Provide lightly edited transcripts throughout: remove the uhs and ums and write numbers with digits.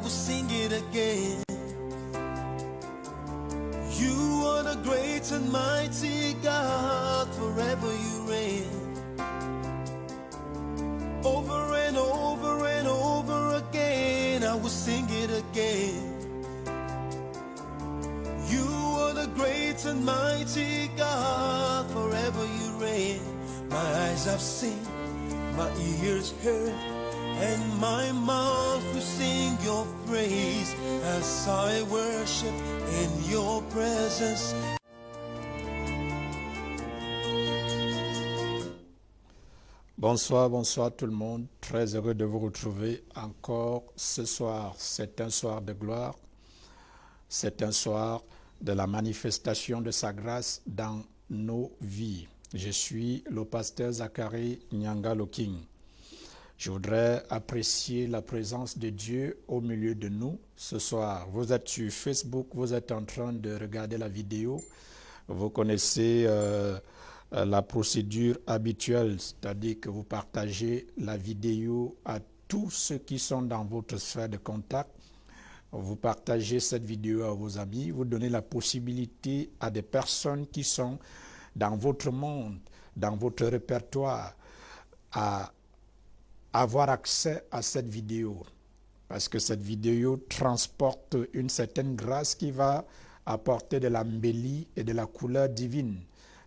will sing it again. You are the great and mighty God, forever you reign. Over and over and over again, I will sing it again. You are the great and mighty God, forever you reign. My eyes have seen, my ears heard, and my mouth will sing your praise as I worship in your presence. Bonsoir, bonsoir tout le monde. Très heureux de vous retrouver encore ce soir. C'est un soir de gloire. C'est un soir de la manifestation de sa grâce dans nos vies. Je suis le pasteur Zachary Nyangalo King. Je voudrais apprécier la présence de Dieu au milieu de nous ce soir. Vous êtes sur Facebook, vous êtes en train de regarder la vidéo. Vous connaissez la procédure habituelle, c'est-à-dire que vous partagez la vidéo à tous ceux qui sont dans votre sphère de contact. Vous partagez cette vidéo à vos amis, vous donnez la possibilité à des personnes qui sont dans votre monde, dans votre répertoire, à avoir accès à cette vidéo. Parce que cette vidéo transporte une certaine grâce qui va apporter de l'embellie et de la couleur divine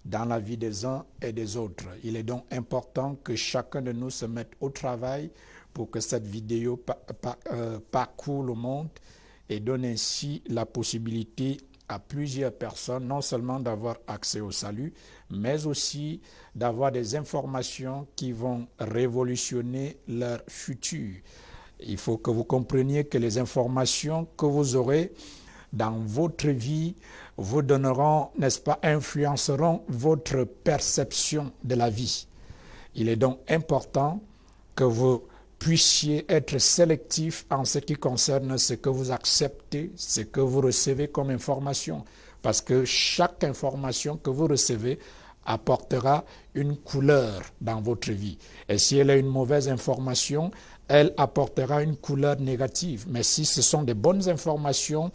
dans la vie des uns et des autres. Il est donc important que chacun de nous se mette au travail pour que cette vidéo parcourt le monde et donne ainsi la possibilité à plusieurs personnes non seulement d'avoir accès au salut, mais aussi d'avoir des informations qui vont révolutionner leur futur. Il faut que vous compreniez que les informations que vous aurez dans votre vie vous donneront, n'est-ce pas, influenceront votre perception de la vie. Il est donc important que vous puissiez être sélectif en ce qui concerne ce que vous acceptez, ce que vous recevez comme information. Parce que chaque information que vous recevez apportera une couleur dans votre vie. Et si elle est une mauvaise information, elle apportera une couleur négative. Mais si ce sont des bonnes informations,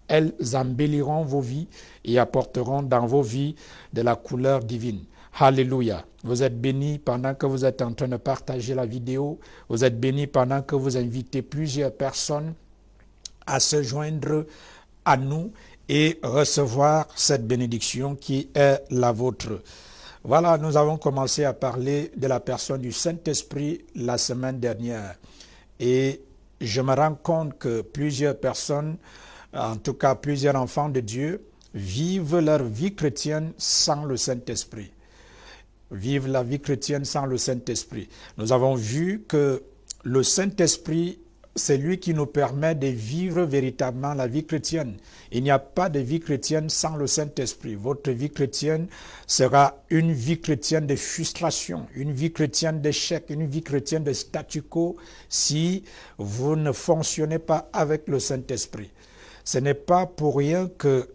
elles embelliront vos vies et apporteront dans vos vies de la couleur divine. Alléluia. Vous êtes bénis pendant que vous êtes en train de partager la vidéo. Vous êtes bénis pendant que vous invitez plusieurs personnes à se joindre à nous et recevoir cette bénédiction qui est la vôtre. Voilà, nous avons commencé à parler de la personne du Saint-Esprit la semaine dernière. Et je me rends compte que plusieurs personnes, en tout cas plusieurs enfants de Dieu, vivent leur vie chrétienne sans le Saint-Esprit. Vivent la vie chrétienne sans le Saint-Esprit. Nous avons vu que le Saint-Esprit, c'est lui qui nous permet de vivre véritablement la vie chrétienne. Il n'y a pas de vie chrétienne sans le Saint-Esprit. Votre vie chrétienne sera une vie chrétienne de frustration, une vie chrétienne d'échec, une vie chrétienne de statu quo si vous ne fonctionnez pas avec le Saint-Esprit. Ce n'est pas pour rien que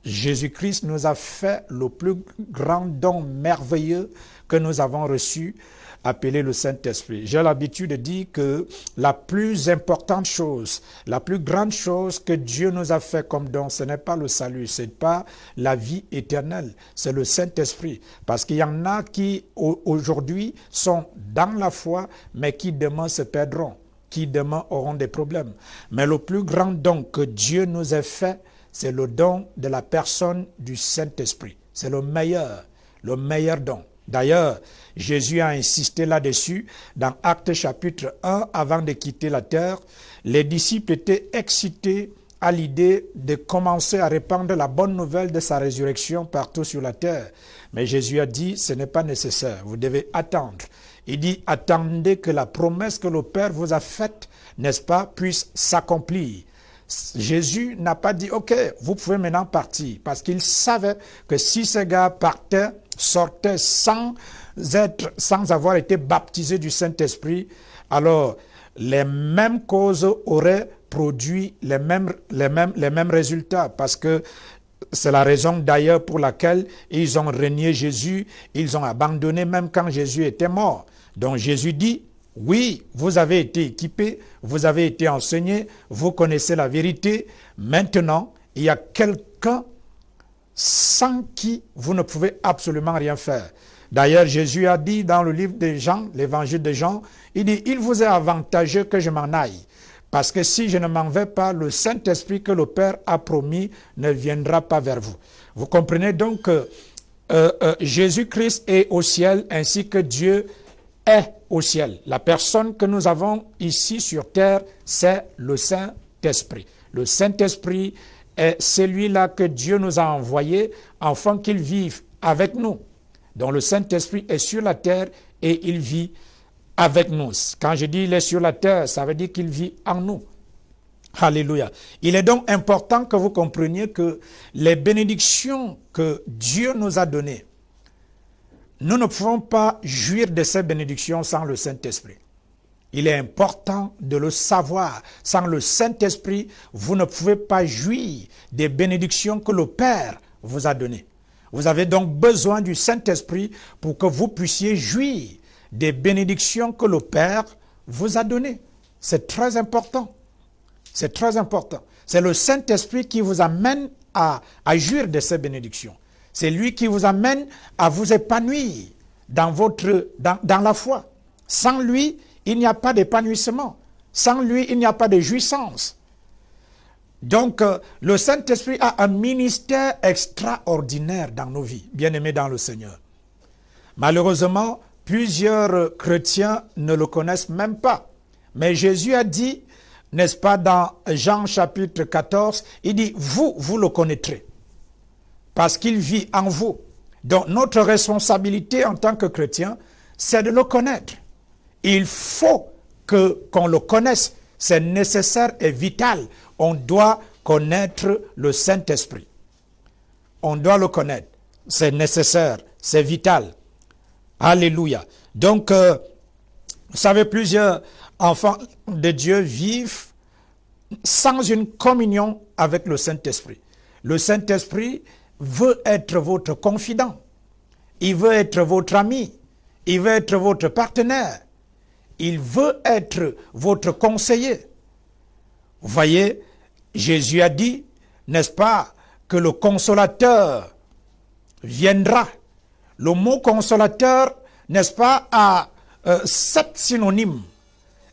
Jésus-Christ nous a fait le plus grand don merveilleux que nous avons reçu, appelé le Saint-Esprit. J'ai l'habitude de dire que la plus importante chose, la plus grande chose que Dieu nous a fait comme don, ce n'est pas le salut, ce n'est pas la vie éternelle, c'est le Saint-Esprit. Parce qu'il y en a qui aujourd'hui sont dans la foi, mais qui demain se perdront, qui demain auront des problèmes. Mais le plus grand don que Dieu nous a fait, c'est le don de la personne du Saint-Esprit. C'est le meilleur don. D'ailleurs, Jésus a insisté là-dessus dans Actes chapitre 1, avant de quitter la terre. Les disciples étaient excités à l'idée de commencer à répandre la bonne nouvelle de sa résurrection partout sur la terre. Mais Jésus a dit, ce n'est pas nécessaire, vous devez attendre. Il dit, attendez que la promesse que le Père vous a faite, n'est-ce pas, puisse s'accomplir. Jésus n'a pas dit, ok, vous pouvez maintenant partir, parce qu'il savait que si ces gars partaient, sortaient sans avoir été baptisés du Saint-Esprit, alors les mêmes causes auraient produit les mêmes résultats, parce que c'est la raison d'ailleurs pour laquelle ils ont renié Jésus, ils ont abandonné même quand Jésus était mort. Donc Jésus dit, Oui, vous avez été équipés, vous avez été enseignés, vous connaissez la vérité. Maintenant, il y a quelqu'un sans qui vous ne pouvez absolument rien faire. D'ailleurs, Jésus a dit dans le livre de Jean, l'évangile de Jean, il dit, il vous est avantageux que je m'en aille. Parce que si je ne m'en vais pas, le Saint-Esprit que le Père a promis ne viendra pas vers vous. Vous comprenez donc que Jésus-Christ est au ciel ainsi que Dieu est au ciel. La personne que nous avons ici sur terre, c'est le Saint-Esprit. Le Saint-Esprit est celui-là que Dieu nous a envoyé afin qu'il vive avec nous. Donc le Saint-Esprit est sur la terre et il vit avec nous. Quand je dis il est sur la terre, ça veut dire qu'il vit en nous. Alléluia. Il est donc important que vous compreniez que les bénédictions que Dieu nous a données, nous ne pouvons pas jouir de ces bénédictions sans le Saint-Esprit. Il est important de le savoir. Sans le Saint-Esprit, vous ne pouvez pas jouir des bénédictions que le Père vous a données. Vous avez donc besoin du Saint-Esprit pour que vous puissiez jouir des bénédictions que le Père vous a données. C'est très important. C'est très important. C'est le Saint-Esprit qui vous amène à jouir de ces bénédictions. C'est lui qui vous amène à vous épanouir dans la foi. Sans lui, il n'y a pas d'épanouissement. Sans lui, il n'y a pas de jouissance. Donc, le Saint-Esprit a un ministère extraordinaire dans nos vies, bien-aimés dans le Seigneur. Malheureusement, plusieurs chrétiens ne le connaissent même pas. Mais Jésus a dit, n'est-ce pas, dans Jean chapitre 14, il dit, vous le connaîtrez, parce qu'il vit en vous. Donc, notre responsabilité en tant que chrétien, c'est de le connaître. Il faut qu'on le connaisse. C'est nécessaire et vital. On doit connaître le Saint-Esprit. On doit le connaître. C'est nécessaire, c'est vital. Alléluia. Donc, vous savez, plusieurs enfants de Dieu vivent sans une communion avec le Saint-Esprit. Le Saint-Esprit veut être votre confident. Il veut être votre ami. Il veut être votre partenaire. Il veut être votre conseiller. Vous voyez, Jésus a dit, n'est-ce pas, que le consolateur viendra. Le mot consolateur, n'est-ce pas, a 7 synonymes.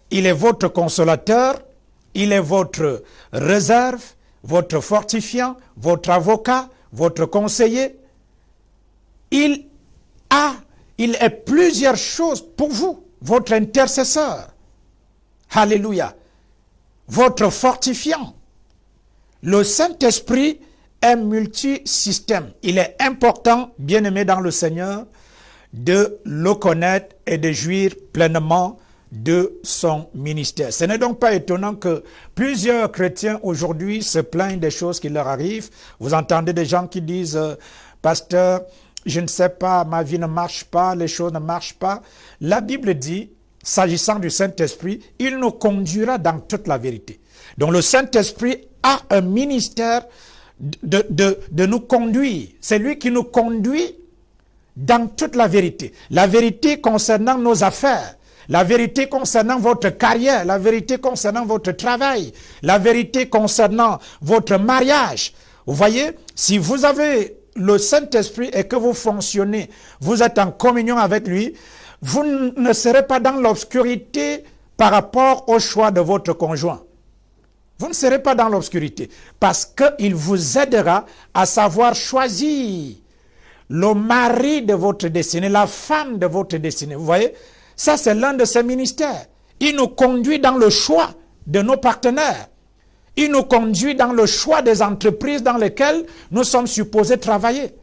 Il est votre consolateur, il est votre réserve, votre fortifiant, votre avocat, votre conseiller. Il est plusieurs choses pour vous. Votre intercesseur. Alléluia. Votre fortifiant. Le Saint-Esprit est multisystème. Il est important, bien-aimé dans le Seigneur, de le connaître et de jouir pleinement de son ministère. Ce n'est donc pas étonnant que plusieurs chrétiens aujourd'hui se plaignent des choses qui leur arrivent. Vous entendez des gens qui disent, pasteur, je ne sais pas, ma vie ne marche pas, les choses ne marchent pas. La Bible dit, s'agissant du Saint-Esprit, il nous conduira dans toute la vérité. Donc le Saint-Esprit a un ministère de nous conduire. C'est lui qui nous conduit dans toute la vérité. La vérité concernant nos affaires, la vérité concernant votre carrière, la vérité concernant votre travail, la vérité concernant votre mariage. Vous voyez, si vous avez le Saint-Esprit et que vous fonctionnez, vous êtes en communion avec lui, vous ne serez pas dans l'obscurité par rapport au choix de votre conjoint. Vous ne serez pas dans l'obscurité parce qu'il vous aidera à savoir choisir le mari de votre destinée, la femme de votre destinée. Vous voyez, ça c'est l'un de ses ministères. Il nous conduit dans le choix de nos partenaires. Il nous conduit dans le choix des entreprises dans lesquelles nous sommes supposés travailler.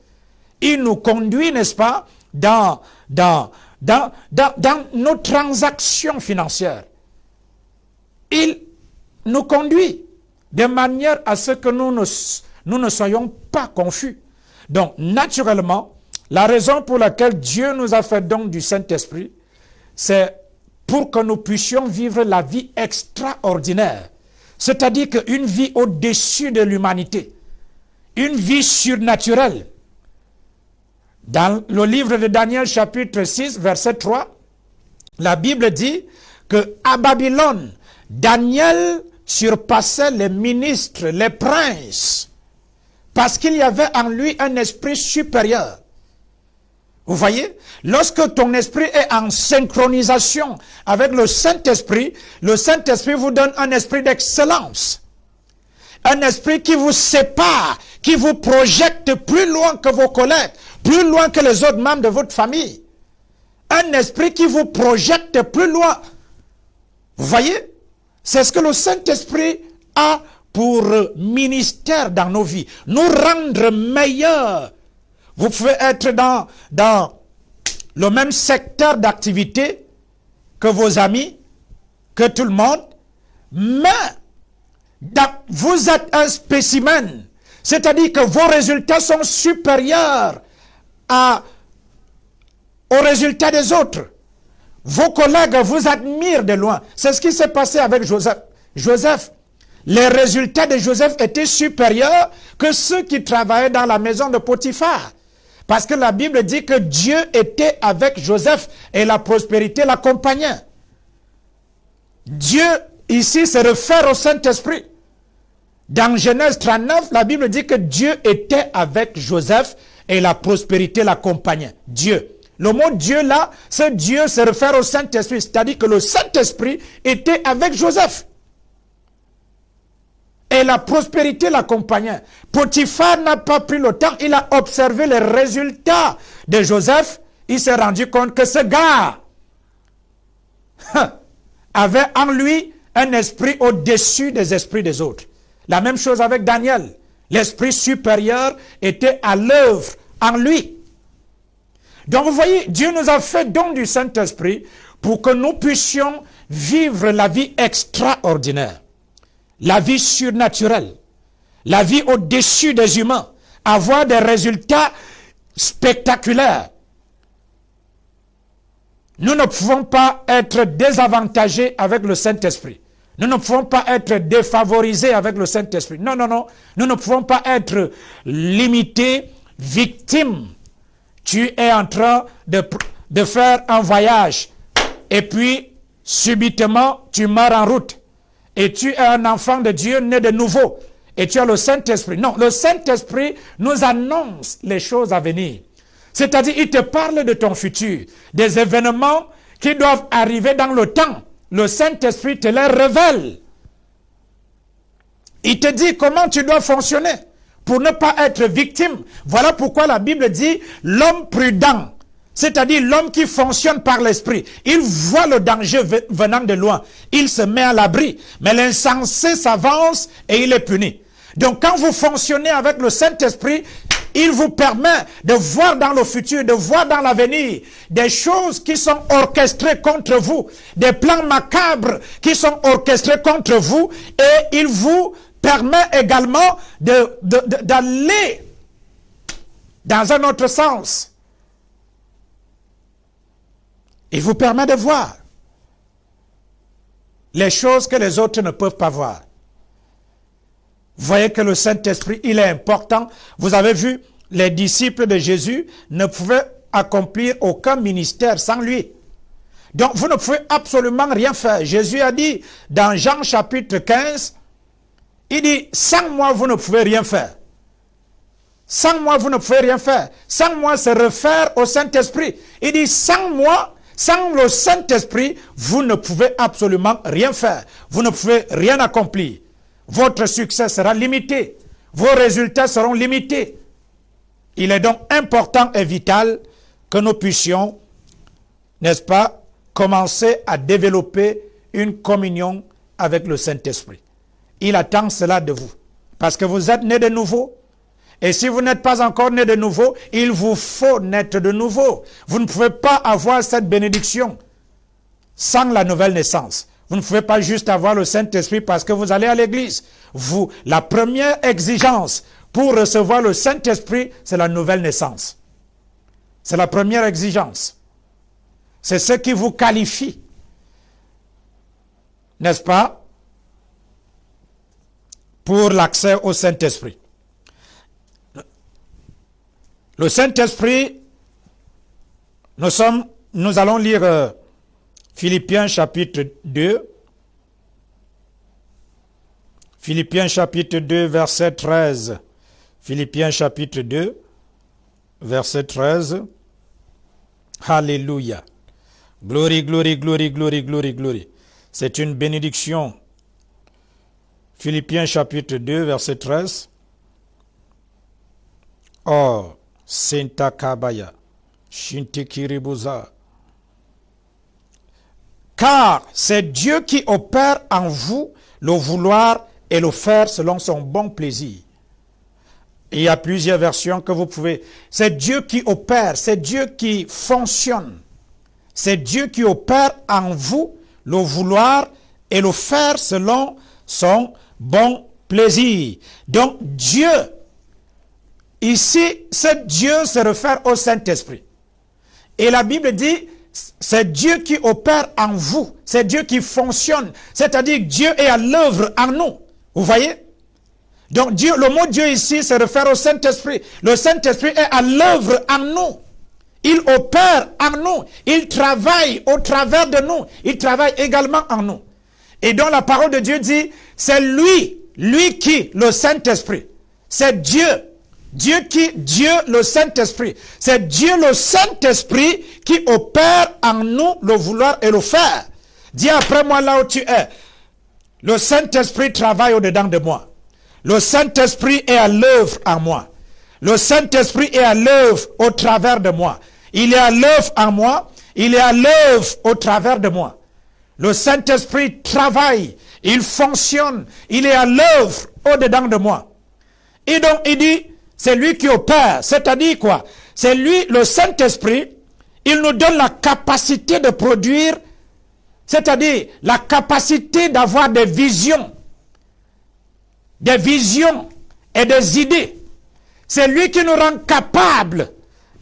Il nous conduit, n'est-ce pas, dans nos transactions financières. Il nous conduit de manière à ce que nous ne soyons pas confus. Donc, naturellement, la raison pour laquelle Dieu nous a fait don du Saint-Esprit, c'est pour que nous puissions vivre la vie extraordinaire. C'est-à-dire qu'une vie au-dessus de l'humanité, une vie surnaturelle. Dans le livre de Daniel chapitre 6, verset 3, la Bible dit qu'à Babylone, Daniel surpassait les ministres, les princes, parce qu'il y avait en lui un esprit supérieur. Vous voyez, lorsque ton esprit est en synchronisation avec le Saint-Esprit vous donne un esprit d'excellence. Un esprit qui vous sépare, qui vous projette plus loin que vos collègues, plus loin que les autres membres de votre famille. Un esprit qui vous projette plus loin. Vous voyez, c'est ce que le Saint-Esprit a pour ministère dans nos vies. Nous rendre meilleurs. Vous pouvez être dans le même secteur d'activité que vos amis, que tout le monde, mais vous êtes un spécimen. C'est-à-dire que vos résultats sont supérieurs aux résultats des autres. Vos collègues vous admirent de loin. C'est ce qui s'est passé avec Joseph. Les résultats de Joseph étaient supérieurs que ceux qui travaillaient dans la maison de Potiphar. Parce que la Bible dit que Dieu était avec Joseph et la prospérité l'accompagnait. Dieu, ici, se réfère au Saint-Esprit. Dans Genèse 39, la Bible dit que Dieu était avec Joseph et la prospérité l'accompagnait. Dieu. Le mot Dieu là, ce Dieu se réfère au Saint-Esprit. C'est-à-dire que le Saint-Esprit était avec Joseph. Et la prospérité l'accompagnait. Potiphar n'a pas pris le temps, il a observé les résultats de Joseph. Il s'est rendu compte que ce gars avait en lui un esprit au-dessus des esprits des autres. La même chose avec Daniel. L'esprit supérieur était à l'œuvre en lui. Donc vous voyez, Dieu nous a fait don du Saint-Esprit pour que nous puissions vivre la vie extraordinaire. La vie surnaturelle, la vie au-dessus des humains, avoir des résultats spectaculaires. Nous ne pouvons pas être désavantagés avec le Saint-Esprit. Nous ne pouvons pas être défavorisés avec le Saint-Esprit. Non, non, non. Nous ne pouvons pas être limités, victimes. Tu es en train de faire un voyage et puis subitement tu meurs en route. Et tu es un enfant de Dieu né de nouveau. Et tu as le Saint-Esprit. Non, le Saint-Esprit nous annonce les choses à venir. C'est-à-dire, il te parle de ton futur. Des événements qui doivent arriver dans le temps. Le Saint-Esprit te les révèle. Il te dit comment tu dois fonctionner pour ne pas être victime. Voilà pourquoi la Bible dit l'homme prudent. C'est-à-dire l'homme qui fonctionne par l'esprit. Il voit le danger venant de loin. Il se met à l'abri. Mais l'insensé s'avance et il est puni. Donc quand vous fonctionnez avec le Saint-Esprit, il vous permet de voir dans le futur, de voir dans l'avenir des choses qui sont orchestrées contre vous, des plans macabres qui sont orchestrés contre vous, et il vous permet également d'aller dans un autre sens. Il vous permet de voir les choses que les autres ne peuvent pas voir. Vous voyez que le Saint-Esprit, il est important. Vous avez vu, les disciples de Jésus ne pouvaient accomplir aucun ministère sans lui. Donc, vous ne pouvez absolument rien faire. Jésus a dit, dans Jean chapitre 15, il dit, sans moi, vous ne pouvez rien faire. Sans moi, vous ne pouvez rien faire. Sans moi, se réfère au Saint-Esprit. Il dit, sans moi, sans le Saint-Esprit, vous ne pouvez absolument rien faire. Vous ne pouvez rien accomplir. Votre succès sera limité. Vos résultats seront limités. Il est donc important et vital que nous puissions, n'est-ce pas, commencer à développer une communion avec le Saint-Esprit. Il attend cela de vous. Parce que vous êtes nés de nouveau. Et si vous n'êtes pas encore né de nouveau, il vous faut naître de nouveau. Vous ne pouvez pas avoir cette bénédiction sans la nouvelle naissance. Vous ne pouvez pas juste avoir le Saint-Esprit parce que vous allez à l'église. La première exigence pour recevoir le Saint-Esprit, c'est la nouvelle naissance. C'est la première exigence. C'est ce qui vous qualifie, n'est-ce pas, pour l'accès au Saint-Esprit. Le Saint-Esprit, nous allons lire Philippiens chapitre 2. Philippiens chapitre 2, verset 13. Philippiens chapitre 2, verset 13. Alléluia. Glory, glory, glory, glory, glory, glory. C'est une bénédiction. Philippiens chapitre 2, verset 13. Oh, Senta Kabaya, Shintikiribuza. Car c'est Dieu qui opère en vous le vouloir et le faire selon son bon plaisir. Il y a plusieurs versions que vous pouvez. C'est Dieu qui opère, c'est Dieu qui fonctionne. C'est Dieu qui opère en vous le vouloir et le faire selon son bon plaisir. Donc Dieu, ici, ce Dieu se réfère au Saint-Esprit. Et la Bible dit, c'est Dieu qui opère en vous, c'est Dieu qui fonctionne. C'est-à-dire que Dieu est à l'œuvre en nous. Vous voyez? Donc Dieu, le mot Dieu ici se réfère au Saint-Esprit. Le Saint-Esprit est à l'œuvre en nous. Il opère en nous. Il travaille au travers de nous. Il travaille également en nous. Et donc la parole de Dieu dit, c'est lui qui, le Saint-Esprit. C'est Dieu. Dieu le Saint-Esprit. C'est Dieu le Saint-Esprit qui opère en nous le vouloir et le faire. Dis après moi là où tu es. Le Saint-Esprit travaille au-dedans de moi. Le Saint-Esprit est à l'œuvre en moi. Le Saint-Esprit est à l'œuvre au travers de moi. Il est à l'œuvre en moi. Il est à l'œuvre au travers de moi. Le Saint-Esprit travaille. Il fonctionne. Il est à l'œuvre au-dedans de moi. Et donc il dit, c'est lui qui opère. C'est-à-dire quoi? C'est lui, le Saint-Esprit, il nous donne la capacité de produire, c'est-à-dire la capacité d'avoir des visions et des idées. C'est lui qui nous rend capables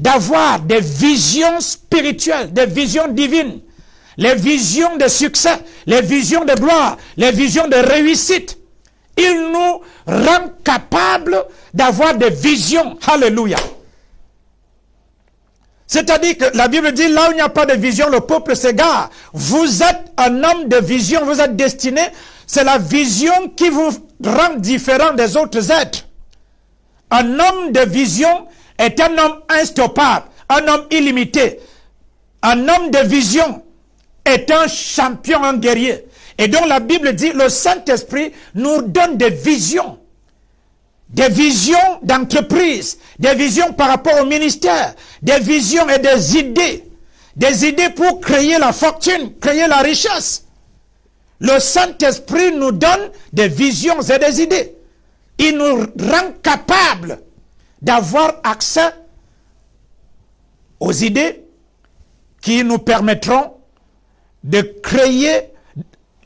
d'avoir des visions spirituelles, des visions divines, les visions de succès, les visions de gloire, les visions de réussite. Il nous rend capables d'avoir des visions. Alléluia. C'est-à-dire que la Bible dit, là où il n'y a pas de vision, le peuple s'égare. Vous êtes un homme de vision, vous êtes destiné. C'est la vision qui vous rend différent des autres êtres. Un homme de vision est un homme instoppable, un homme illimité. Un homme de vision est un champion, un guerrier. Et donc la Bible dit, le Saint-Esprit nous donne des visions d'entreprise, des visions par rapport au ministère, des visions et des idées pour créer la fortune, créer la richesse. Le Saint-Esprit nous donne des visions et des idées. Il nous rend capables d'avoir accès aux idées qui nous permettront de créer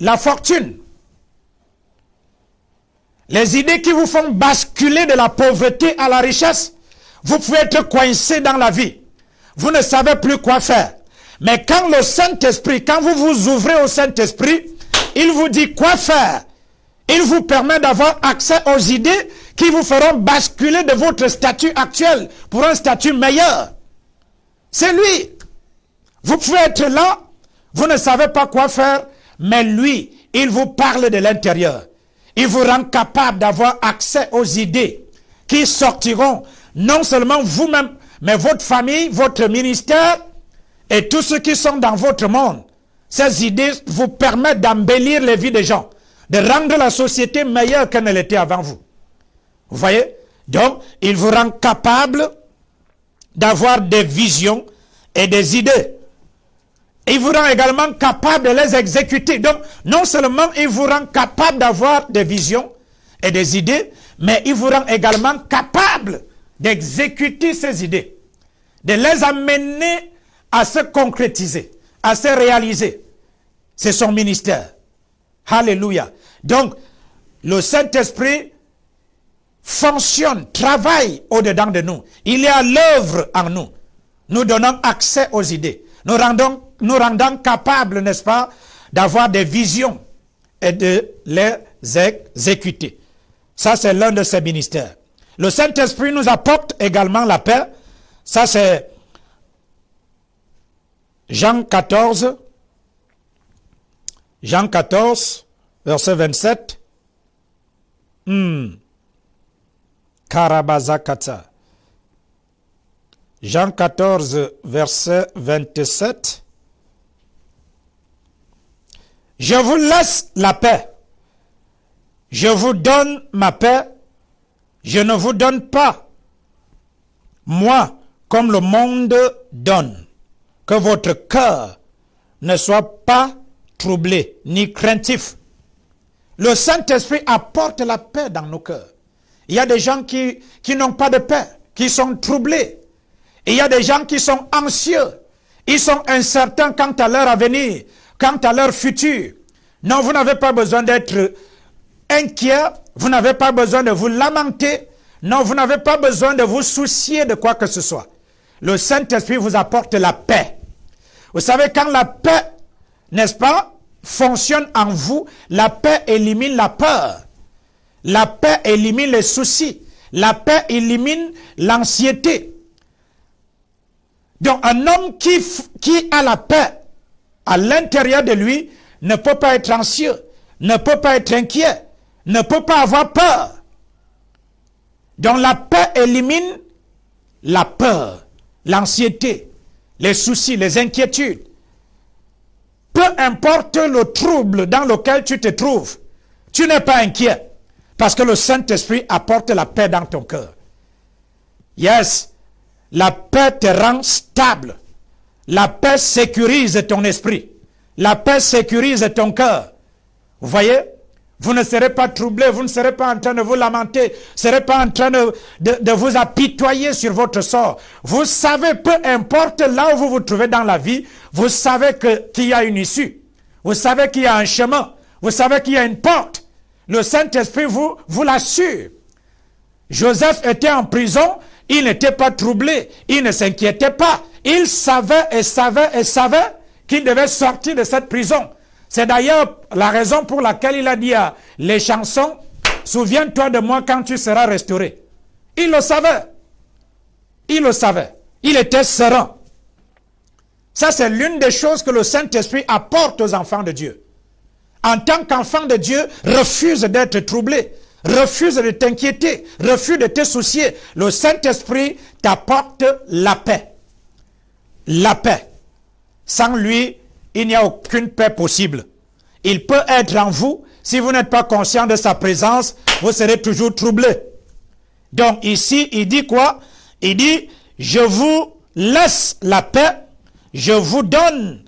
la fortune. Les idées qui vous font basculer de la pauvreté à la richesse. Vous pouvez être coincé dans la vie. Vous ne savez plus quoi faire. Mais quand le Saint-Esprit, quand vous vous ouvrez au Saint-Esprit, il vous dit quoi faire. Il vous permet d'avoir accès aux idées qui vous feront basculer de votre statut actuel pour un statut meilleur. C'est lui. Vous pouvez être là, vous ne savez pas quoi faire, mais lui, il vous parle de l'intérieur. Il vous rend capable d'avoir accès aux idées qui sortiront non seulement vous-même, mais votre famille, votre ministère et tous ceux qui sont dans votre monde. Ces idées vous permettent d'embellir les vies des gens, de rendre la société meilleure qu'elle ne l'était avant vous. Vous voyez? Donc, il vous rend capable d'avoir des visions et des idées. Il vous rend également capable de les exécuter. Donc, non seulement il vous rend capable d'avoir des visions et des idées, mais il vous rend également capable d'exécuter ces idées, de les amener à se concrétiser, à se réaliser. C'est son ministère. Alléluia. Donc, le Saint-Esprit fonctionne, travaille au-dedans de nous. Il est à l'œuvre en nous, nous donnant accès aux idées. Nous rendant capables, n'est-ce pas, d'avoir des visions et de les exécuter. Ça, c'est l'un de ses ministères. Le Saint-Esprit nous apporte également la paix. Ça, c'est Jean 14, Jean 14, verset 27. Karabazakata. Jean 14, verset 27. Je vous laisse la paix. Je vous donne ma paix. Je ne vous donne pas, moi, comme le monde donne. Que votre cœur ne soit pas troublé ni craintif. Le Saint-Esprit apporte la paix dans nos cœurs. Il y a des gens qui n'ont pas de paix, qui sont troublés. Il y a des gens qui sont anxieux. Ils sont incertains quant à leur avenir, quant à leur futur. Non, vous n'avez pas besoin d'être inquiet. Vous n'avez pas besoin de vous lamenter. Non, vous n'avez pas besoin de vous soucier de quoi que ce soit. Le Saint-Esprit vous apporte la paix. Vous savez, quand la paix, n'est-ce pas, fonctionne en vous, la paix élimine la peur. La paix élimine les soucis. La paix élimine l'anxiété. Donc, un homme qui a la paix à l'intérieur de lui ne peut pas être anxieux, ne peut pas être inquiet, ne peut pas avoir peur. Donc, la paix élimine la peur, l'anxiété, les soucis, les inquiétudes. Peu importe le trouble dans lequel tu te trouves, tu n'es pas inquiet. Parce que le Saint-Esprit apporte la paix dans ton cœur. Yes, la paix te rend stable. La paix sécurise ton esprit. La paix sécurise ton cœur. Vous voyez? Vous ne serez pas troublé, vous ne serez pas en train de vous lamenter, vous ne serez pas en train de vous apitoyer sur votre sort. Vous savez, peu importe là où vous vous trouvez dans la vie, vous savez qu'il y a une issue. Vous savez qu'il y a un chemin. Vous savez qu'il y a une porte. Le Saint-Esprit vous l'assure. Joseph était en prison, il n'était pas troublé, il ne s'inquiétait pas. Il savait qu'il devait sortir de cette prison. C'est d'ailleurs la raison pour laquelle il a dit à les chansons, souviens-toi de moi quand tu seras restauré. Il le savait. Il le savait. Il était serein. Ça, c'est l'une des choses que le Saint-Esprit apporte aux enfants de Dieu. En tant qu'enfant de Dieu, refuse d'être troublé, refuse de t'inquiéter, refuse de te soucier. Le Saint-Esprit t'apporte la paix. La paix. Sans lui, il n'y a aucune paix possible. Il peut être en vous. Si vous n'êtes pas conscient de sa présence, vous serez toujours troublé. Donc ici, il dit quoi? Il dit, je vous laisse la paix, je vous donne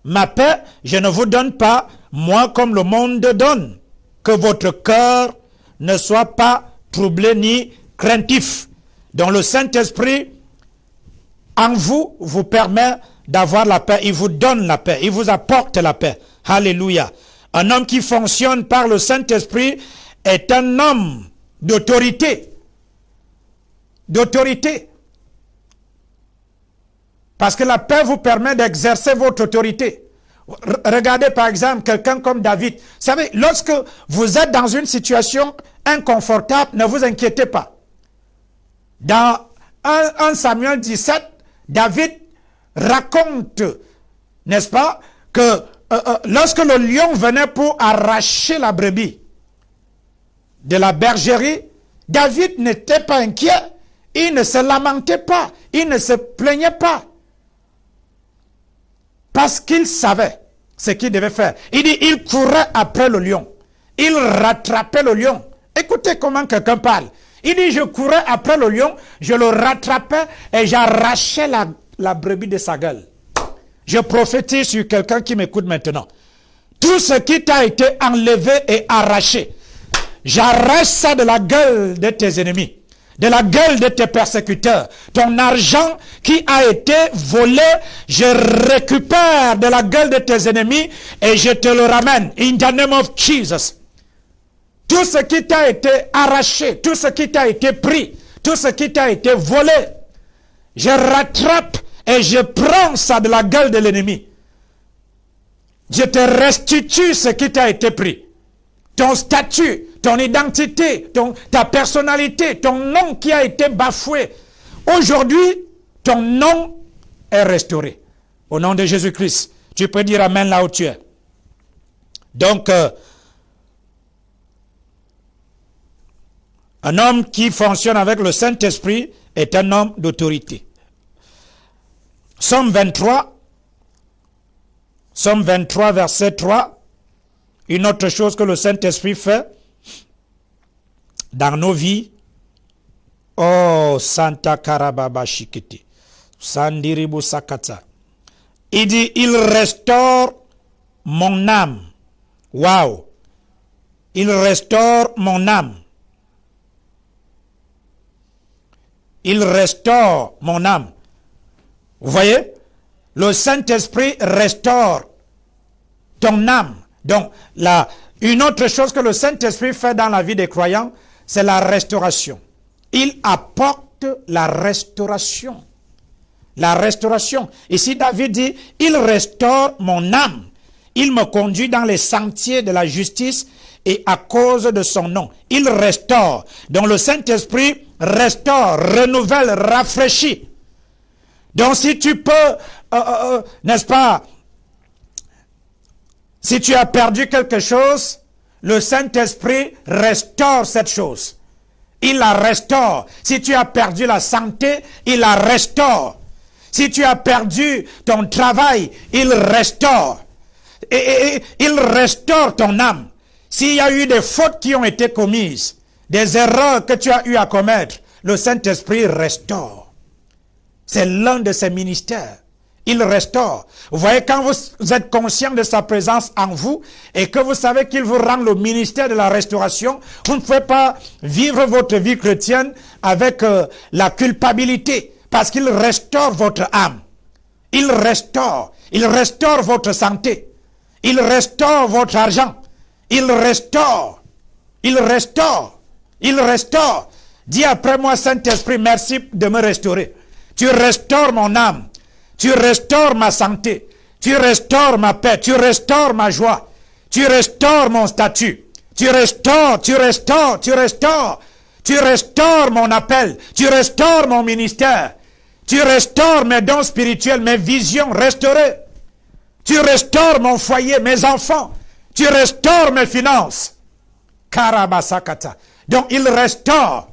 ma paix, je ne vous donne pas, moi comme le monde donne. Que votre cœur ne soit pas troublé ni craintif. Donc le Saint-Esprit, en vous, vous permet d'avoir la paix. Il vous donne la paix. Il vous apporte la paix. Alléluia. Un homme qui fonctionne par le Saint-Esprit est un homme d'autorité. D'autorité. Parce que la paix vous permet d'exercer votre autorité. Regardez par exemple quelqu'un comme David. Vous savez, lorsque vous êtes dans une situation inconfortable, ne vous inquiétez pas. Dans 1 Samuel 17, David raconte, n'est-ce pas, que lorsque le lion venait pour arracher la brebis de la bergerie, David n'était pas inquiet, il ne se lamentait pas, il ne se plaignait pas. Parce qu'il savait ce qu'il devait faire. Il dit, il courait après le lion. Il rattrapait le lion. Écoutez comment quelqu'un parle. Il dit, je courais après le lion, je le rattrapais et j'arrachais la brebis de sa gueule. Je prophétise sur quelqu'un qui m'écoute maintenant. Tout ce qui t'a été enlevé et arraché, j'arrache ça de la gueule de tes ennemis, de la gueule de tes persécuteurs. Ton argent qui a été volé, je récupère de la gueule de tes ennemis et je te le ramène. In the name of Jesus. Tout ce qui t'a été arraché, tout ce qui t'a été pris, tout ce qui t'a été volé, je rattrape et je prends ça de la gueule de l'ennemi. Je te restitue ce qui t'a été pris. Ton statut, ton identité, ta personnalité, ton nom qui a été bafoué. Aujourd'hui, ton nom est restauré. Au nom de Jésus-Christ. Tu peux dire Amen là où tu es. Donc, un homme qui fonctionne avec le Saint-Esprit est un homme d'autorité. Psaume 23, verset 3, une autre chose que le Saint-Esprit fait dans nos vies. Oh, Santa Karababa Shikiti, Sandiribu Sakata. Il dit, il restaure mon âme. Waouh! Il restaure mon âme. Il restaure mon âme. Vous voyez? Le Saint-Esprit restaure ton âme. Donc, une autre chose que le Saint-Esprit fait dans la vie des croyants, c'est la restauration. Il apporte la restauration. La restauration. Ici, David dit, il restaure mon âme. Il me conduit dans les sentiers de la justice et à cause de son nom. Il restaure. Donc, le Saint-Esprit restaure, renouvelle, rafraîchit. Donc, si tu peux, n'est-ce pas, si tu as perdu quelque chose, le Saint-Esprit restaure cette chose. Il la restaure. Si tu as perdu la santé, il la restaure. Si tu as perdu ton travail, il restaure. Et il restaure ton âme. S'il y a eu des fautes qui ont été commises, des erreurs que tu as eu à commettre, le Saint-Esprit restaure. C'est l'un de ses ministères. Il restaure. Vous voyez, quand vous êtes conscient de sa présence en vous et que vous savez qu'il vous rend le ministère de la restauration, vous ne pouvez pas vivre votre vie chrétienne avec la culpabilité parce qu'il restaure votre âme. Il restaure votre santé. Il restaure votre argent. Il restaure. Dis après moi, Saint-Esprit, merci de me restaurer. Tu restaures mon âme. Tu restaures ma santé. Tu restaures ma paix. Tu restaures ma joie. Tu restaures mon statut. Tu restaures mon appel. Tu restaures mon ministère. Tu restaures mes dons spirituels, mes visions restaurées. Tu restaures mon foyer, mes enfants. Tu restaures mes finances. Karabasakata. Donc il restaure.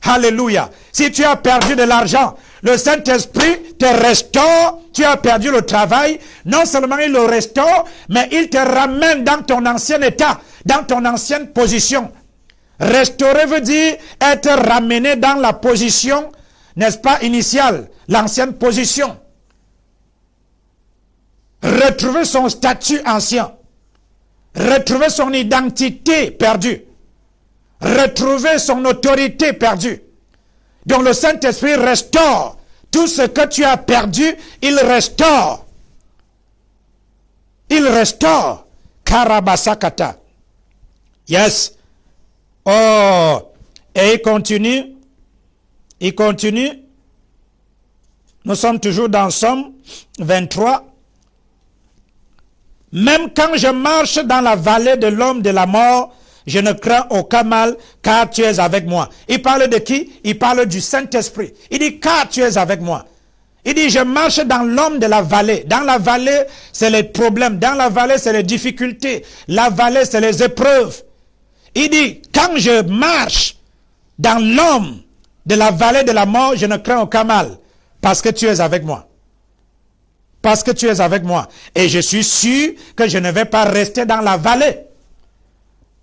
Alléluia. Si tu as perdu de l'argent, le Saint-Esprit te restaure. Tu as perdu le travail. Non seulement il le restaure, mais il te ramène dans ton ancien état, dans ton ancienne position. Restaurer veut dire être ramené dans la position, n'est-ce pas, initiale, l'ancienne position. Retrouver son statut ancien. Retrouver son identité perdue. Retrouver son autorité perdue. Donc le Saint-Esprit restaure tout ce que tu as perdu, il restaure. Il restaure. Karabasakata. Yes. Oh. Et il continue. Nous sommes toujours dans Psaume 23. Même quand je marche dans la vallée de l'homme de la mort, je ne crains aucun mal, car tu es avec moi. Il parle de qui? Il parle du Saint-Esprit. Il dit, car tu es avec moi. Il dit, je marche dans l'homme de la vallée. Dans la vallée, c'est les problèmes. Dans la vallée, c'est les difficultés. La vallée, c'est les épreuves. Il dit, quand je marche dans l'homme de la vallée de la mort, je ne crains aucun mal, parce que tu es avec moi. Parce que tu es avec moi. Et je suis sûr que je ne vais pas rester dans la vallée.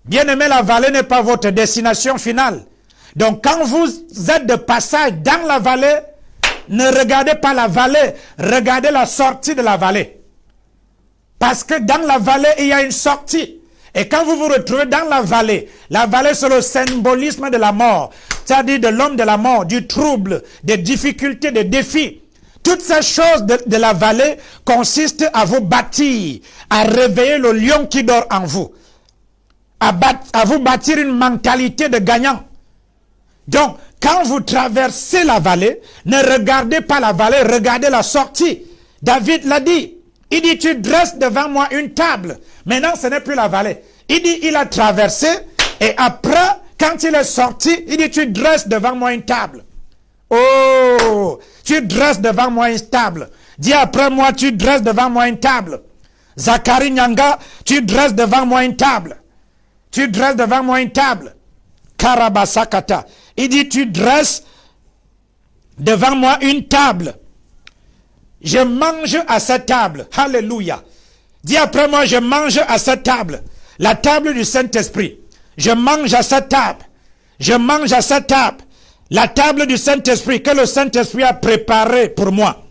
Bien-aimé, la vallée n'est pas votre destination finale. Donc, quand vous êtes de passage dans la vallée, ne regardez pas la vallée, regardez la sortie de la vallée. Parce que dans la vallée, il y a une sortie. Et quand vous vous retrouvez dans la vallée c'est le symbolisme de la mort, c'est-à-dire de l'homme de la mort, du trouble, des difficultés, des défis. Toutes ces choses de la vallée consistent à vous bâtir, à réveiller le lion qui dort en vous. À vous bâtir une mentalité de gagnant. Donc, quand vous traversez la vallée, ne regardez pas la vallée, regardez la sortie. David l'a dit. Il dit, tu dresses devant moi une table. Maintenant, ce n'est plus la vallée. Il dit, il a traversé, et après, quand il est sorti, il dit, tu dresses devant moi une table. Oh, tu dresses devant moi une table. Dis après moi, tu dresses devant moi une table. Zacharie Nyanga, tu dresses devant moi une table. Tu dresses devant moi une table. Karabasakata. Il dit, tu dresses devant moi une table. Je mange à cette table. Alléluia. Dis après moi, je mange à cette table. La table du Saint-Esprit. Je mange à cette table. Je mange à cette table. La table du Saint-Esprit que le Saint-Esprit a préparée pour moi.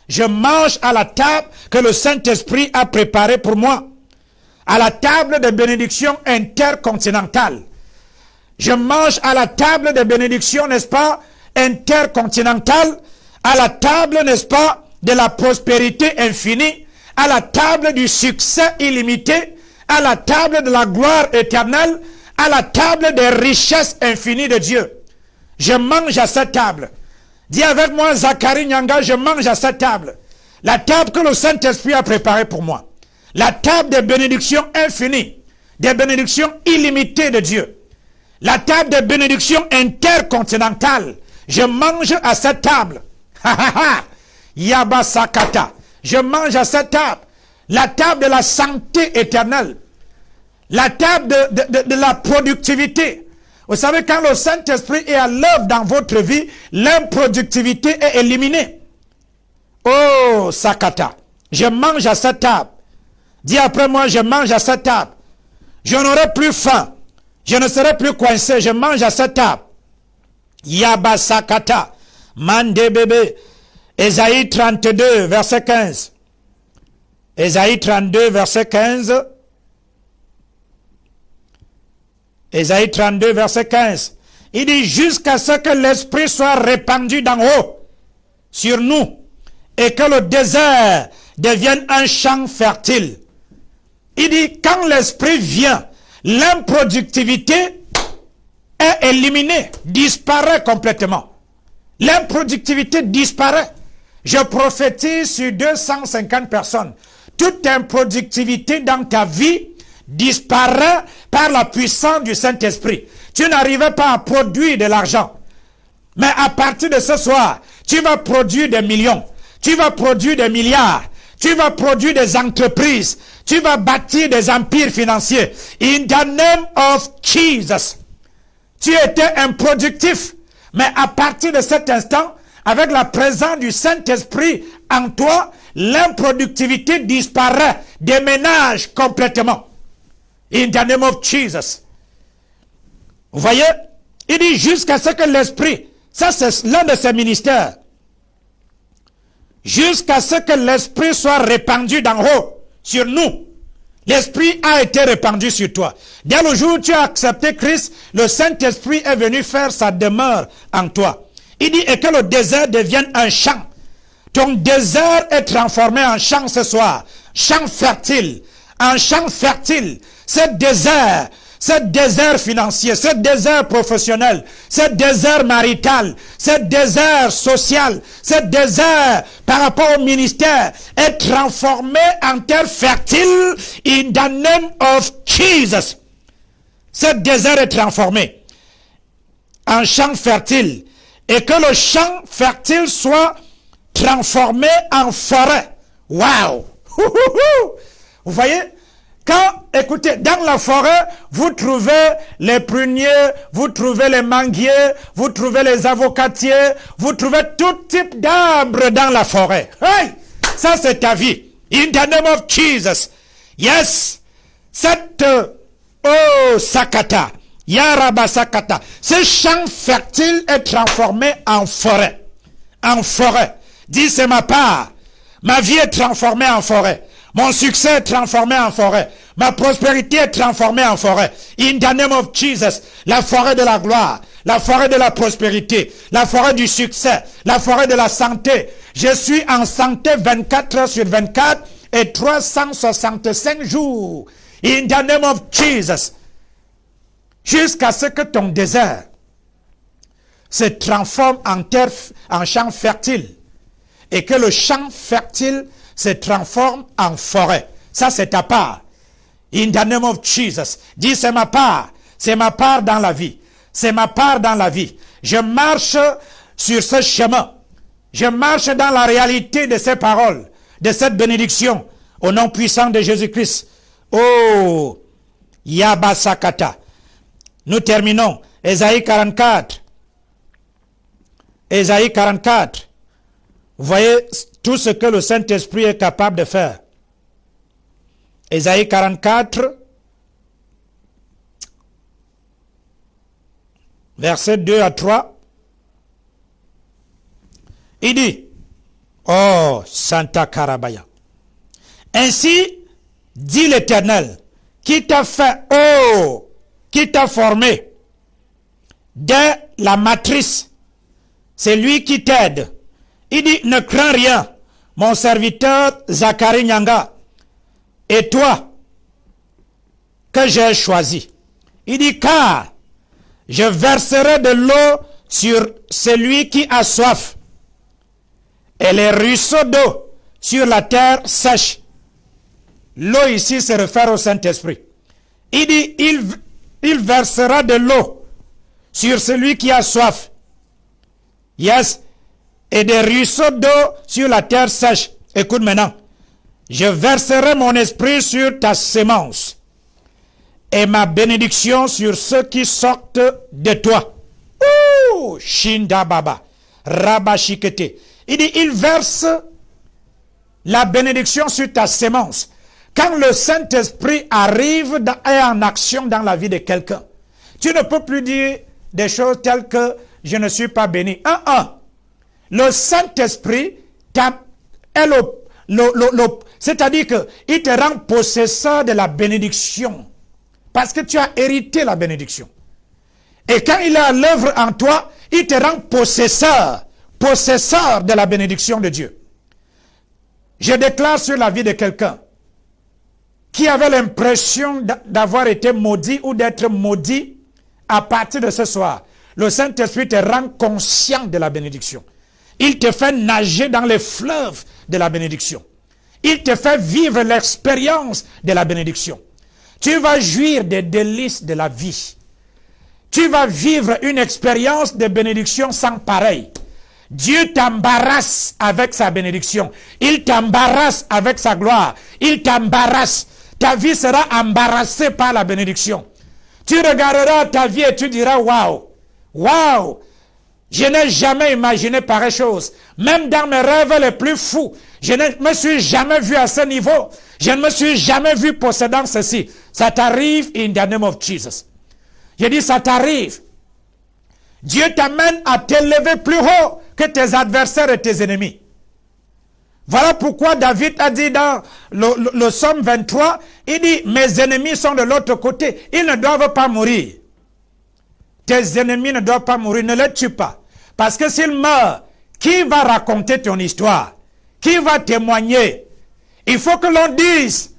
Je mange à la table que le Saint-Esprit a préparée pour moi. À la table de bénédiction intercontinentale. Je mange à la table de bénédiction, n'est-ce pas, intercontinentale. À la table, n'est-ce pas, de la prospérité infinie. À la table du succès illimité. À la table de la gloire éternelle. À la table des richesses infinies de Dieu. Je mange à cette table. Dis avec moi, Zacharie Nyanga, je mange à cette table. La table que le Saint-Esprit a préparée pour moi. La table des bénédictions infinies, des bénédictions illimitées de Dieu. La table des bénédictions intercontinentales. Je mange à cette table. Yabasakata. Je mange à cette table. La table de la santé éternelle. La table de la productivité. Vous savez, quand le Saint-Esprit est à l'œuvre dans votre vie, l'improductivité est éliminée. Oh, Sakata. Je mange à cette table. Dis après moi, je mange à cette table. Je n'aurai plus faim. Je ne serai plus coincé. Je mange à cette table. Yabasakata. Mande bébé. Ésaïe 32, verset 15. Ésaïe 32, verset 15. Ésaïe 32, verset 15. Il dit, jusqu'à ce que l'Esprit soit répandu d'en haut sur nous et que le désert devienne un champ fertile. Il dit, quand l'Esprit vient, l'improductivité est éliminée, disparaît complètement. L'improductivité disparaît. Je prophétise sur 250 personnes. Toute improductivité dans ta vie disparaît par la puissance du Saint-Esprit. Tu n'arrivais pas à produire de l'argent. Mais à partir de ce soir, tu vas produire des millions. Tu vas produire des milliards. Tu vas produire des entreprises. Tu vas bâtir des empires financiers. In the name of Jesus. Tu étais improductif. Mais à partir de cet instant, avec la présence du Saint-Esprit en toi, l'improductivité disparaît, déménage complètement. In the name of Jesus. Vous voyez? Il dit jusqu'à ce que l'Esprit, ça c'est l'un de ses ministères, jusqu'à ce que l'Esprit soit répandu d'en haut sur nous. L'Esprit a été répandu sur toi. Dès le jour où tu as accepté Christ, le Saint-Esprit est venu faire sa demeure en toi. Il dit, et que le désert devienne un champ. Ton désert est transformé en champ ce soir. Champ fertile. Un champ fertile. Ce désert financier, ce désert professionnel, ce désert marital, ce désert social, ce désert par rapport au ministère est transformé en terre fertile in the name of Jesus. Ce désert est transformé en champ fertile et que le champ fertile soit transformé en forêt. Wow! Vous voyez? Quand, écoutez, dans la forêt, vous trouvez les pruniers, vous trouvez les manguiers, vous trouvez les avocatiers, vous trouvez tout type d'arbres dans la forêt. Hey! Ça, c'est ta vie. In the name of Jesus. Yes. Cette, Sakata, Yaraba Sakata, ce champ fertile est transformé en forêt. En forêt. Dis, c'est ma part. Ma vie est transformée en forêt. Mon succès est transformé en forêt. Ma prospérité est transformée en forêt. In the name of Jesus, la forêt de la gloire, la forêt de la prospérité, la forêt du succès, la forêt de la santé. Je suis en santé 24 heures sur 24 et 365 jours. In the name of Jesus. Jusqu'à ce que ton désert se transforme en terre, en champ fertile. Et que le champ fertile se transforme en forêt. Ça, c'est ta part. In the name of Jesus. Dis, c'est ma part. C'est ma part dans la vie. C'est ma part dans la vie. Je marche sur ce chemin. Je marche dans la réalité de ces paroles, de cette bénédiction. Au nom puissant de Jésus-Christ. Oh, Yabasakata. Nous terminons. Ésaïe 44. Ésaïe 44. Vous voyez tout ce que le Saint-Esprit est capable de faire. Ésaïe 44, versets 2 à 3. Il dit, oh, Santa Karabaya. Ainsi, dit l'Éternel, qui t'a fait, oh, qui t'a formé dès la matrice, c'est lui qui t'aide. Il dit, ne crains rien, mon serviteur Zacharie Nyanga, et toi, que j'ai choisi. Il dit, car je verserai de l'eau sur celui qui a soif, et les ruisseaux d'eau sur la terre sèche. L'eau ici se réfère au Saint-Esprit. Il dit, il versera de l'eau sur celui qui a soif. Yes. Et des ruisseaux d'eau sur la terre sèche. Écoute maintenant. Je verserai mon esprit sur ta sémence et ma bénédiction sur ceux qui sortent de toi. Ouh, Shinda Baba, Rabashikete. Il dit, il verse la bénédiction sur ta sémence. Quand le Saint-Esprit arrive et est en action dans la vie de quelqu'un, tu ne peux plus dire des choses telles que je ne suis pas béni. Le Saint-Esprit est c'est-à-dire qu'il te rend possesseur de la bénédiction. Parce que tu as hérité la bénédiction. Et quand il est à l'œuvre en toi, il te rend possesseur de la bénédiction de Dieu. Je déclare sur la vie de quelqu'un qui avait l'impression d'avoir été maudit ou d'être maudit à partir de ce soir. Le Saint-Esprit te rend conscient de la bénédiction. Il te fait nager dans les fleuves de la bénédiction. Il te fait vivre l'expérience de la bénédiction. Tu vas jouir des délices de la vie. Tu vas vivre une expérience de bénédiction sans pareil. Dieu t'embarrasse avec sa bénédiction. Il t'embarrasse avec sa gloire. Il t'embarrasse. Ta vie sera embarrassée par la bénédiction. Tu regarderas ta vie et tu diras, waouh, waouh. Je n'ai jamais imaginé pareille chose. Même dans mes rêves les plus fous, je ne me suis jamais vu à ce niveau. Je ne me suis jamais vu possédant ceci. Ça t'arrive in the name of Jesus. Je dis, ça t'arrive. Dieu t'amène à t'élever plus haut que tes adversaires et tes ennemis. Voilà pourquoi David a dit dans le psaume 23, il dit, mes ennemis sont de l'autre côté. Ils ne doivent pas mourir. Tes ennemis ne doivent pas mourir, ne les tue pas. Parce que s'ils meurent, qui va raconter ton histoire? Qui va témoigner? Il faut que l'on dise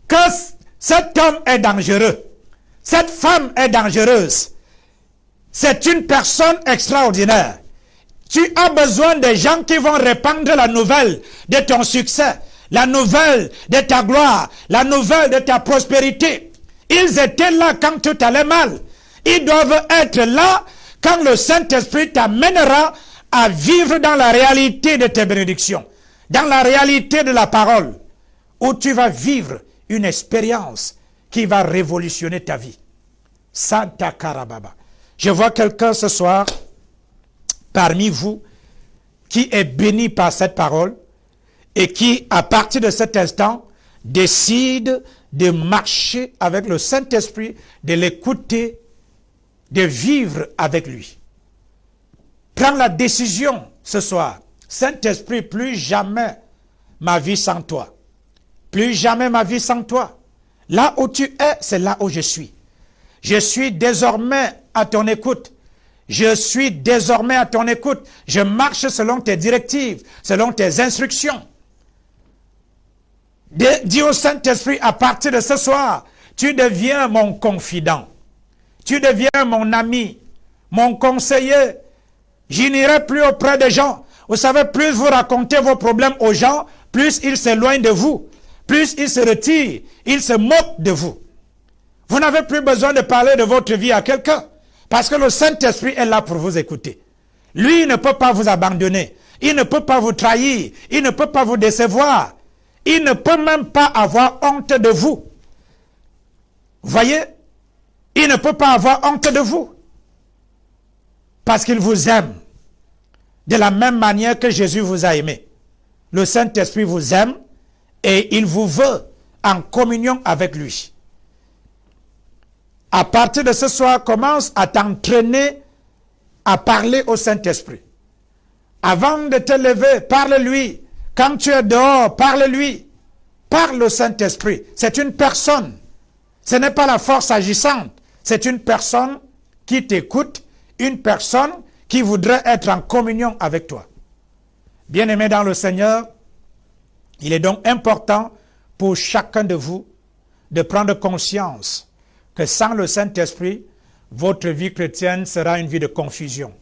que cet homme est dangereux. Cette femme est dangereuse. C'est une personne extraordinaire. Tu as besoin de gens qui vont répandre la nouvelle de ton succès, la nouvelle de ta gloire, la nouvelle de ta prospérité. Ils étaient là quand tout allait mal. Ils doivent être là quand le Saint-Esprit t'amènera à vivre dans la réalité de tes bénédictions, dans la réalité de la parole, où tu vas vivre une expérience qui va révolutionner ta vie. Santa Karababa. Je vois quelqu'un ce soir, parmi vous, qui est béni par cette parole et qui, à partir de cet instant, décide de marcher avec le Saint-Esprit, de l'écouter, de vivre avec lui. Prends la décision ce soir. Saint-Esprit, plus jamais ma vie sans toi. Plus jamais ma vie sans toi. Là où tu es, c'est là où je suis. Je suis désormais à ton écoute. Je suis désormais à ton écoute. Je marche selon tes directives, selon tes instructions. Dis au Saint-Esprit, à partir de ce soir, tu deviens mon confident. Tu deviens mon ami, mon conseiller. Je n'irai plus auprès des gens. Vous savez, plus vous racontez vos problèmes aux gens, plus ils s'éloignent de vous. Plus ils se retirent, ils se moquent de vous. Vous n'avez plus besoin de parler de votre vie à quelqu'un. Parce que le Saint-Esprit est là pour vous écouter. Lui, il ne peut pas vous abandonner. Il ne peut pas vous trahir. Il ne peut pas vous décevoir. il ne peut même pas avoir honte de vous. Voyez, il ne peut pas avoir honte de vous. Parce qu'il vous aime. De la même manière que Jésus vous a aimé. Le Saint-Esprit vous aime et il vous veut en communion avec lui. À partir de ce soir, commence à t'entraîner à parler au Saint-Esprit. Avant de te lever, parle-lui. Quand tu es dehors, parle-lui. Parle au Saint-Esprit. C'est une personne. Ce n'est pas la force agissante. C'est une personne qui t'écoute, une personne qui voudrait être en communion avec toi. Bien-aimés dans le Seigneur, il est donc important pour chacun de vous de prendre conscience que sans le Saint-Esprit, votre vie chrétienne sera une vie de confusion.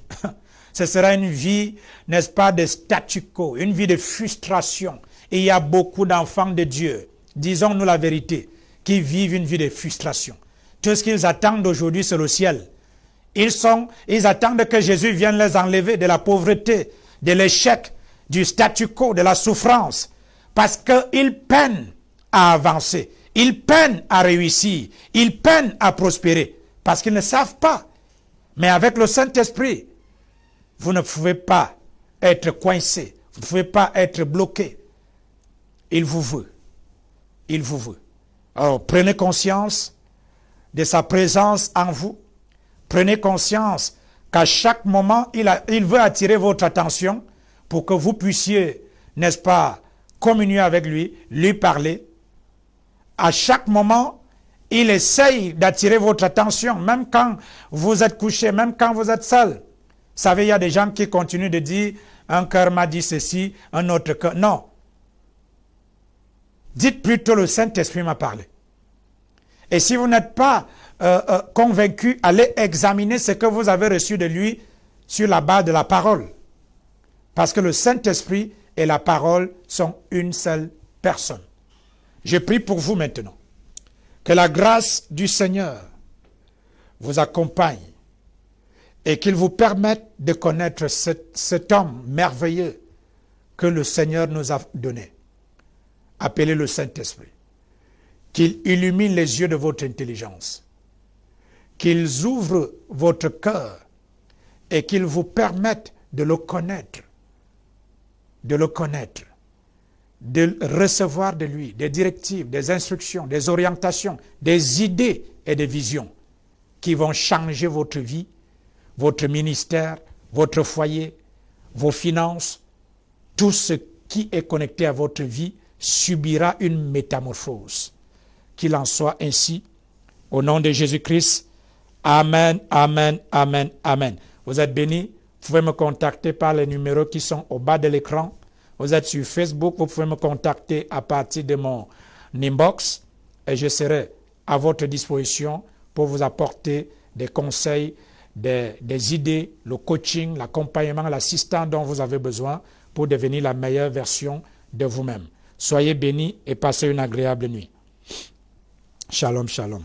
Ce sera une vie, n'est-ce pas, de statu quo, une vie de frustration. Et il y a beaucoup d'enfants de Dieu, disons-nous la vérité, qui vivent une vie de frustration. Tout ce qu'ils attendent aujourd'hui, c'est le ciel. Ils attendent que Jésus vienne les enlever de la pauvreté, de l'échec, du statu quo, de la souffrance. Parce qu'ils peinent à avancer. Ils peinent à réussir. Ils peinent à prospérer. Parce qu'ils ne savent pas. Mais avec le Saint-Esprit, vous ne pouvez pas être coincé. Vous ne pouvez pas être bloqué. Il vous veut. Il vous veut. Alors, prenez conscience de sa présence en vous. Prenez conscience qu'à chaque moment, il veut attirer votre attention pour que vous puissiez, n'est-ce pas, communier avec lui, lui parler. À chaque moment, il essaye d'attirer votre attention, même quand vous êtes couché, même quand vous êtes seul. Vous savez, il y a des gens qui continuent de dire, un cœur m'a dit ceci, un autre cœur. Non. Dites plutôt, le Saint-Esprit m'a parlé. Et si vous n'êtes pas convaincu, allez examiner ce que vous avez reçu de lui sur la base de la parole. Parce que le Saint-Esprit et la parole sont une seule personne. Je prie pour vous maintenant. Que la grâce du Seigneur vous accompagne et qu'il vous permette de connaître cet homme merveilleux que le Seigneur nous a donné. Appelez le Saint-Esprit. Qu'il illumine les yeux de votre intelligence. Qu'il ouvre votre cœur et qu'il vous permette de le connaître. De le connaître. De recevoir de lui des directives, des instructions, des orientations, des idées et des visions qui vont changer votre vie, votre ministère, votre foyer, vos finances. Tout ce qui est connecté à votre vie subira une métamorphose. Qu'il en soit ainsi. Au nom de Jésus-Christ. Amen, amen, amen, amen. Vous êtes bénis. Vous pouvez me contacter par les numéros qui sont au bas de l'écran. Vous êtes sur Facebook. Vous pouvez me contacter à partir de mon inbox. Et je serai à votre disposition pour vous apporter des conseils, des idées, le coaching, l'accompagnement, l'assistant dont vous avez besoin pour devenir la meilleure version de vous-même. Soyez bénis et passez une agréable nuit. Shalom, shalom.